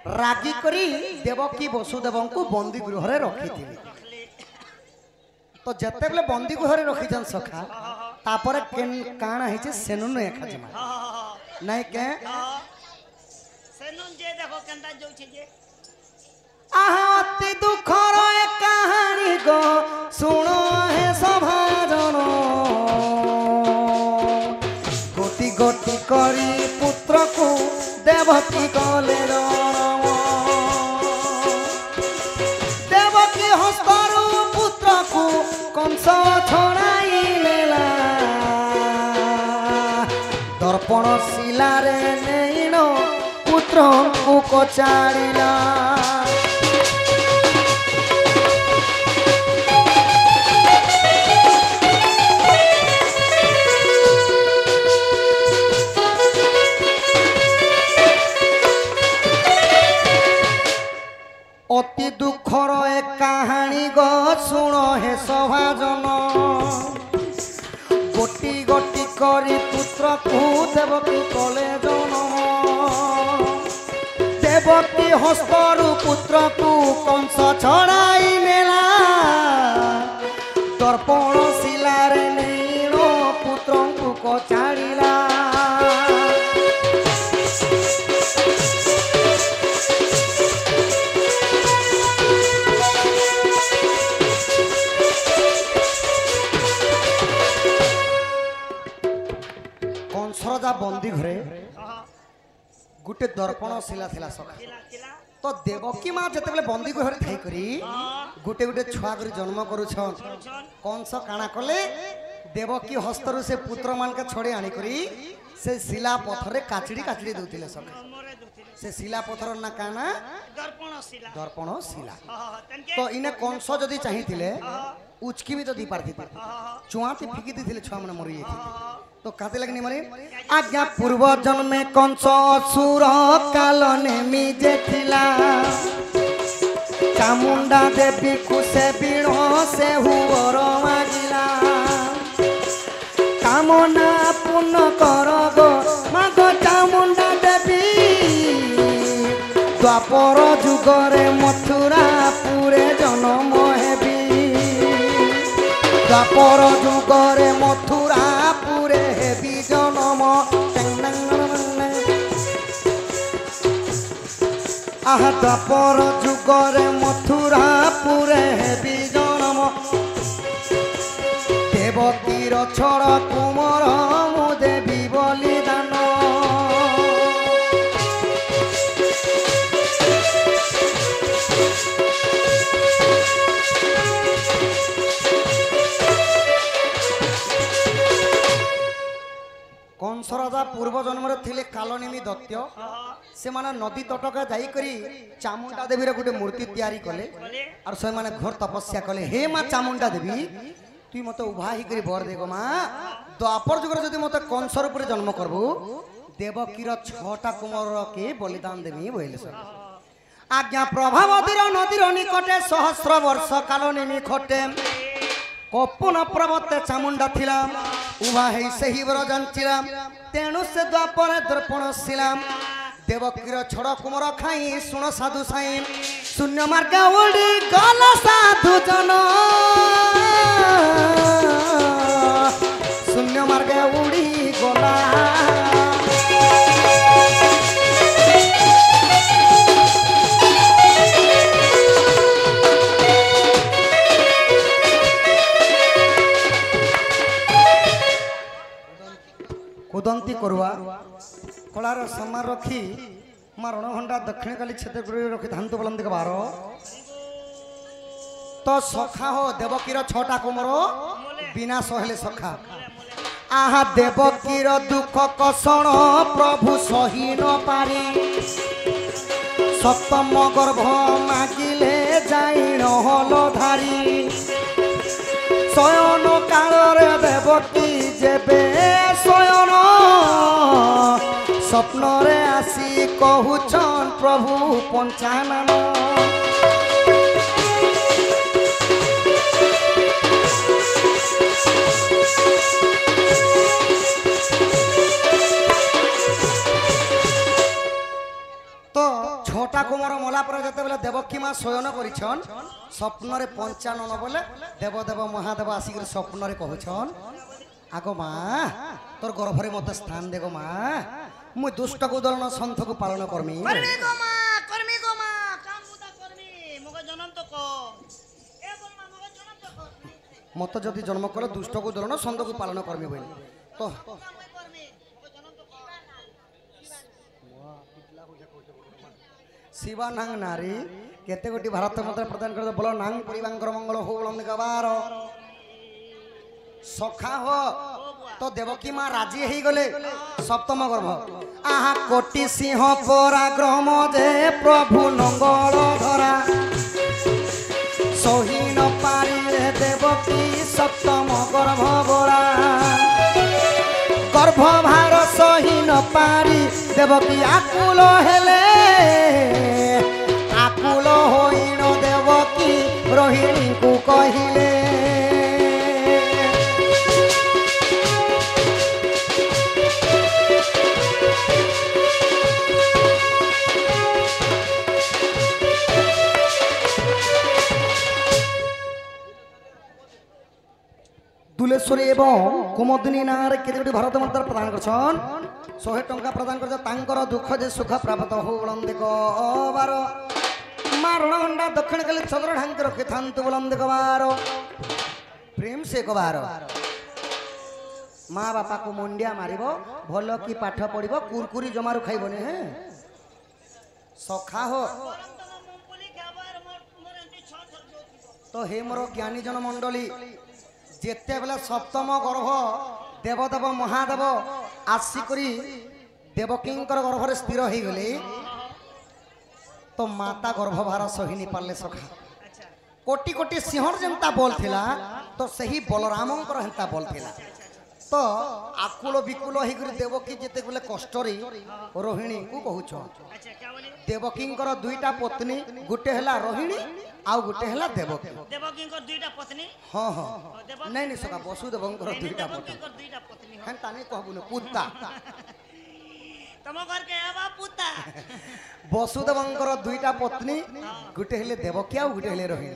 रागी करी देवकी वसुदेव को बंदी गृह रखी तो जिते बेले बंदी गृह रखी सखा तापर काण है सेनु नहीं खाजमा नहीं के सेनु जे देखो केंदा जो छे जे अति दुखर कहानी गो सुनो हे सभाजन गोटी गोटी करी पुत्र को देवकी कले देवकी हस्तरु पुत्र को कंस छड़ाई नेला दर्पण शिलारे नेइनो पुत्र को कचाड़िला अति दुखर एक कहानी गो सुनो हे सभाजन गोटी गोटी करी पुत्र को देवकी कले जनम देवकी हस्तरु पुत्र को कंस छड़ाई नेला दर्पण शिलारे नीनो पुत्र को कचाड़िला कंसरजा बंदी घरे गुटे दर्पण शिला थिला सखा तो देवकी माँ जिते बेले बंदी घरे थाई करी गुटे गुटे छुआ करी जन्म करूछन कंस काना कले देवकी हस्तरु से पुत्र मान के छोड़े आनी करी से शिला पत्थर काचड़ी काचड़ी दउतिले सखा से शिला पत्थर ना काना दर्पण शिला तो इने कंस जदी चाहिथिले उचकी भी तो दी पारथि चुआती फिकी दिथिले छुआ माने मरि जाथि तो कहते लगनी मरे आज्ञा पूर्व जन्मे कंस असुर काल नेमी जेथिला चामुंडा देवी को से बीण से हुवर मागिला कामना पूर्ण कर गो माग चामुंडा देवी द्वापर जुगरे मथुरा पुरे जन्म हेबी द्वापर जुगरे मथुरा पुरे हेबी जन्म आह द्वापर जुगरे मथुरा पुरे हेबी जन्म देवकीर छड़ कुमर मु देवी बलिदान कंस राजा पूर्व जन्म थे कालनेमी दत्य से माने नदी तटका जाई करी चामुंडा देवी गोटे मूर्ति तैयारी कले और से माने घोर तपस्या कले हे माँ चामुंडा देवी तुई मत उभा ही करी बर देगो माँ द्वापर जुगर जदि मत कंस रूप जन्म करबू देवकीर 6टा कुमार के बलिदान देवी बोले सर आज्ञा प्रभावतीर नदीर निकटे सहस्र वर्ष कालनेमी खटे कपुन पर्वते चामुंडा थिला उभा है सही बर जांचिला तेणु से द्वापर दर्पण शिला देवकीर छड़ कुमर खाई सुन साधु साई शून्य मार्ग उड़ी गल साधु जन शून्य मार्ग उड़ी गला कुदंती करवा कलार समार रखी माँ रणभंडा दक्षिण काली क्षेत्र रखी धान तो बलंदी बार तो सखा हो देवकीर 6टा कुमर बिना सहले सखा आहा देवकीर दुख कषण प्रभु सही न पारी सप्तम गर्भ मागिले जाई हल धारी शयन काल देवकी जेबे शयन स्वप्न रे आसी कहूछन प्रभु पंचानन तो ছটা কুমার মলা পরে যেতবে দেবকী মা শয়ন করিছন স্বপ্নরে পঞ্চানন বলে দেবদেব মহাদেব আসিকি স্বপ্নরে কহুছন আগো মা তোর গর্ভরে মতো স্থান দেগো মা মুই দুষ্টকু দলন সন্থকু পালন করমি করমি গো মা কাম বুদা করমি মগ জনম তো ক এ বল মা মগ জনম তো ক মতো যদি জন্ম করে দুষ্টকু দলন সন্থকু পালন করমি বলি তো মই করমি মগ জনম তো ক শিবানাং নারী কেতে গোটি ভারত মাতা প্রদান করে বলো নাং পরিবাঙ্কর মঙ্গল হো বলম গবার সখা হো তো দেবকী মা রাজি হই গলে সপ্তম গর্ভ আহা কোটি সিংহ পরাক্রম যে প্রভু নঙ্গল ধরা সহিন পারি রে দেবকী সপ্তম গর্ভ বরা গর্ভ ভার সহিন পারি দেবকী আকুল হেলে আকুল হইন দেবকী রোহিণীকু কহিলে দুলেশ্বরী এবং কুমদিনী নাঁরে কেতে ভারত মাতার প্রদান করছন 100 টঙ্কা প্রদান করছ তাঙ্কর দুঃখ যে সুখ প্রাপ্ত হো বলন্দে কবার মা রণগণ্ডা দক্ষিণ কালী চন্দ্র ঢাঙ্কি রক্ষি থান্তু বলন্দে কবার প্রেম সে কবার মা বাপা কু মুন্ডিয়া মারিব ভাল কি পাঠ পড়িব কুরকুরি জমারু খাইবনি হ্যাঁ সখা হো মুম্বলি খাবার মোর এন্টি 6 থর যোতিব তো হে মোর জ্ঞানী জন মণ্ডলী যেতেবেলে সপ্তম গর্ভ দেবদেব মহাদেব আসিকরি দেবকীঙ্কর গর্ভরে স্থির হয়ে গলে তো মাতা গর্ভভার সহিনি পারলে সখা আচ্ছা কোটি কোটি সিংহর যেমতা বল থিলা তো সেই বলরামঙ্কর হেন্তা বল থিলা তো আকুল বিকুল হইকরি দেবকী যেতেবেলে কষ্টরে রোহিণী কু কহুছ আচ্ছা কে বলি দেবকীঙ্কর দুইটা পত্নী গুটে হেলা রোহিণী আউ গুটে হেলা দেবকী দেবকীঙ্কর দুইটা পত্নী হ্যাঁ হ্যাঁ নাই নাই সকা বসুদেবঙ্কর দুইটা পত্নী দেবকীঙ্কর দুইটা পত্নী হ্যাঁ তানি কহবুন পুত্তা তম ঘর কে আবা পুতা বসুদেবঙ্কর দুইটা পত্নী গুটে হেলে দেবকী আউ গুটে হেলে রোহিণী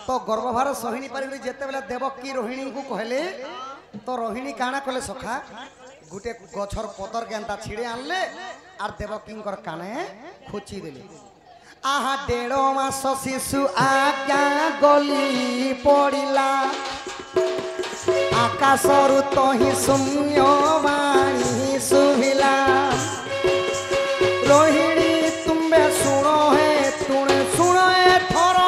তো গর্ভভার সহিনী পারি যেতেবেলে দেবকী রোহিণীଙ୍କୁ কহলে তো রোহিণী কাଣା কলে সখা গুটে গছর পতর গেন্তা ছিড়ে আনলে আর দেবকীঙ্কর কানে খুচি দেলে আহা 1.5 মাস শিশু আজ্ঞা গলি পড়িলা আকাশরু তহি শূন্য বাণী শুভিলা রোহিণী তুমে শুণ হে তুণে শুণ হে থর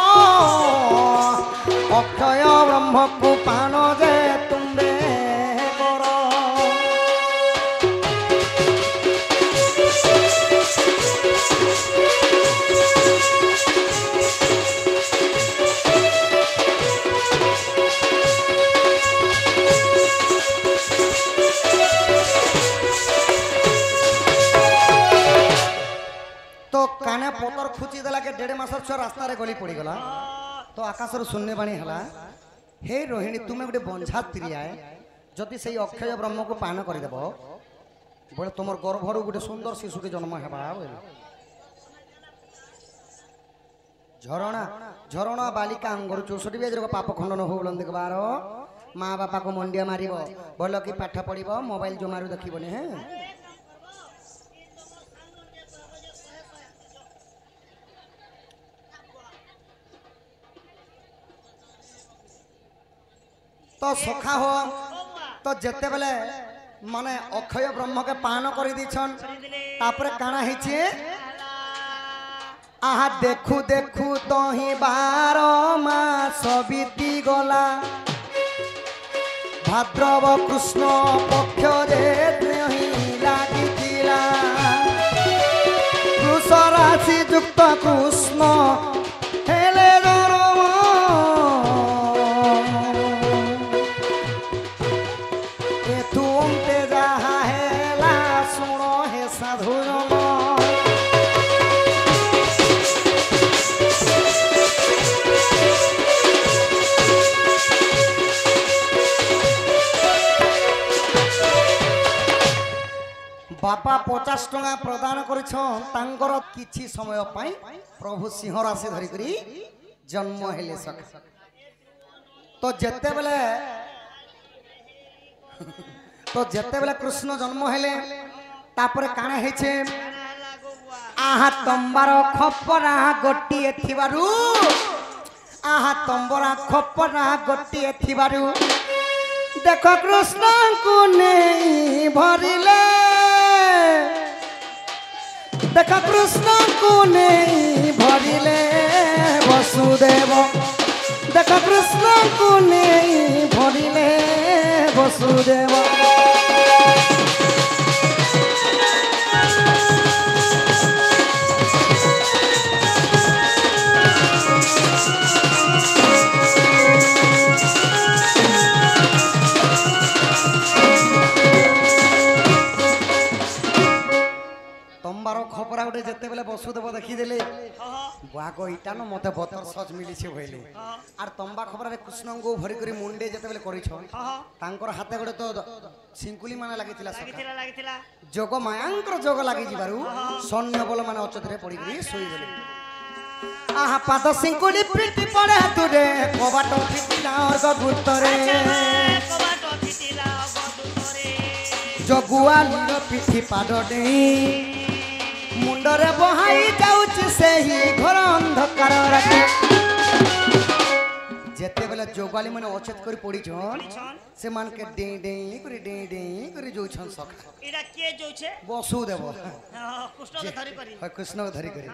অক্ষয় ব্রহ্মকু পান যে তুমে কর তো কানে পতর খুচি দেলাকে 1.5 মাসর ছুয়া রাস্তারে গলি পড়িগলা তো আকাশর শূন্যবাণী হেলা হে রোহিণী তুমি গোটে বঞ্ঝা তিরিয়ায় যদি সেই অক্ষয় ব্রহ্মকে পান করিদেব বলে তোমার গর্ভরু গোটে সুন্দর শিশুকে জন্ম হেবা বলে ঝরଣା ঝরଣା বালিকা অঙ্গর 64 বেজর পাপ খণ্ডন হো বলন দেখবার মা বাপা কো মন্ডিয়া মারিব ভাল কি পাঠ পড়িব মোবাইল জমারু দেখিবনি হ্যাঁ তো সখা হো তো যেতে বেলে মানে অক্ষয় ব্রহ্মকে পান করে দিছন তারপরে কানা হইছে আহা দেখু দেখু তহি 12 মাস বিতি গলা ভাদ্রব কৃষ্ণ পক্ষ যে দেহি লাগিছিলা কৃষ রাশি যুক্ত কৃষ্ণ হেলে বাপা 50 टंका प्रदान करिछन तांकर किछि समय पई प्रभु सिंह राशि धरि करी जन्म हेले सखा तो जेते बेले कृष्ण जन्म हेले तापर काणे हेछे आहा तंबार खपरा गोटिए थिबारु आहा तंबरा खपरा गोटिए थिबारु देखो कृष्ण को नहीं भरिले देखो कृष्ण को नहीं भरिले वसुदेव देखो कृष्ण को नहीं भरिले वसुदेव खपरा गोटे जेते बेले वसुदेव देखिदेले बागो इटा न मते बतर सज मिलिছে भइले आर तंबा खपरा रे कृष्ण को भरि करी मुंडे जेते बेले करिछ तांकर हाथे गोटे तो सिंकुली माने लागितिला लागितिला जोग मायांकर जोग लागि जिबारु सैन्य बल माने अचतरे पड़ी गई सोई गेले आहा पाद सिंकुली पिटी पड़े तुरे कोबाटो फिटिला और गुत्तरे कोबाटो फिटिला गुत्तरे जगुआ लीर पिठी पाद देई मुंडरे बहाई जाउछि सेही घर अंधकार राते जेते बेले जोगाली माने अचेत करी पड़ी छन से मान के डे करी जो छन सखा एरा के जो छे वसुदेव कृष्ण के धरि करी कृष्ण के धरि करी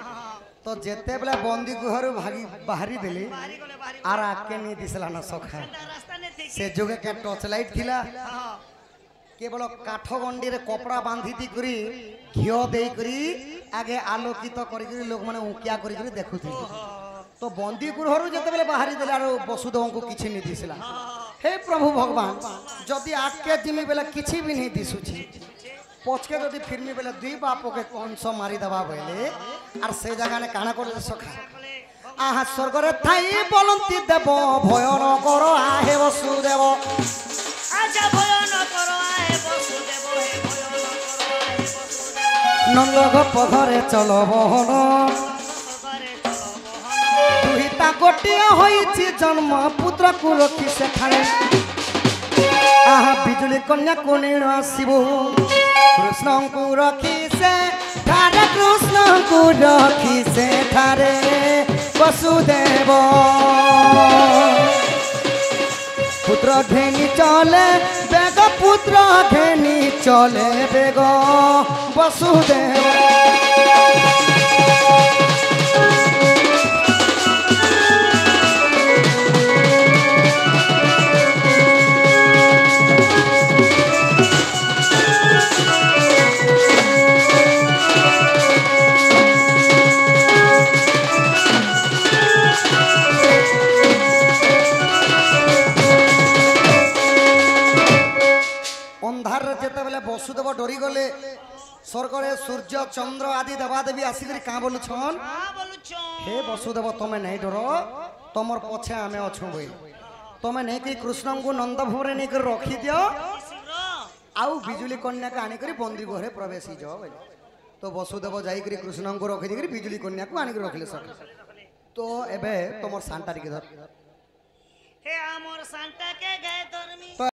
तो जेते बेले बंदी गुहर भागी बाहरी देले आर आके नहीं दिसला ना सखा रास्ता ने थी से जोगे के टॉर्च लाइट थिला केवल काठ गंडी रे कपड़ा बांधी दी करी घियो देई करी आगे आलोकित करी करी लोग माने उकिया करी करी देखुथि तो बंदी गुरहरु जते बेले बाहरी देला आरो वसुदेव को किछि नहीं दिसला हे प्रभु भगवान जदि आके जिमी बेले किछि भी नहीं दिसुछि पछके जदि फिरमी बेले दुई बाप के कंस मारी दबा भइले आर से जगह ने काना कर सखा आहा स्वर्ग रे थाई बोलंती देव भय न करो आहे वसुदेव आजा भय न करो आहे वसुदेव हे भय न करो आहे वसुदेव नंद गोप घरे चलो बहन दुहिता गोटिए होइछि जन्म पुत्र को रखी से ठाणे आहा बिजुली कन्या को नीण आसीबो कृष्ण को रखी से ठारे कृष्ण को रखी से ठारे वसुदेव पुत्र घेनी चले बेग पुत्र घेनी चले बेग वसुदेव वसुदेव डरी गले स्वर्ग रे सूर्य चंद्र आदि देवादेवी आसिक क्या बोलुछन हे वसुदेव तमें नहीं डर तुमर पछे आमे अच्छु बोल तुम नहीं कि कृष्ण को नंद भवन नहीं कर रखी दियो आउ बिजुली कन्या को आनिक बंदी घरे प्रवेश जाओ तो वसुदेव जाकर कृष्ण को रखी दी बिजुली कन्या को आनिक रखले सर तो एबे तुम सांटा टिके धर हे हमर सांटा के गए धर्मी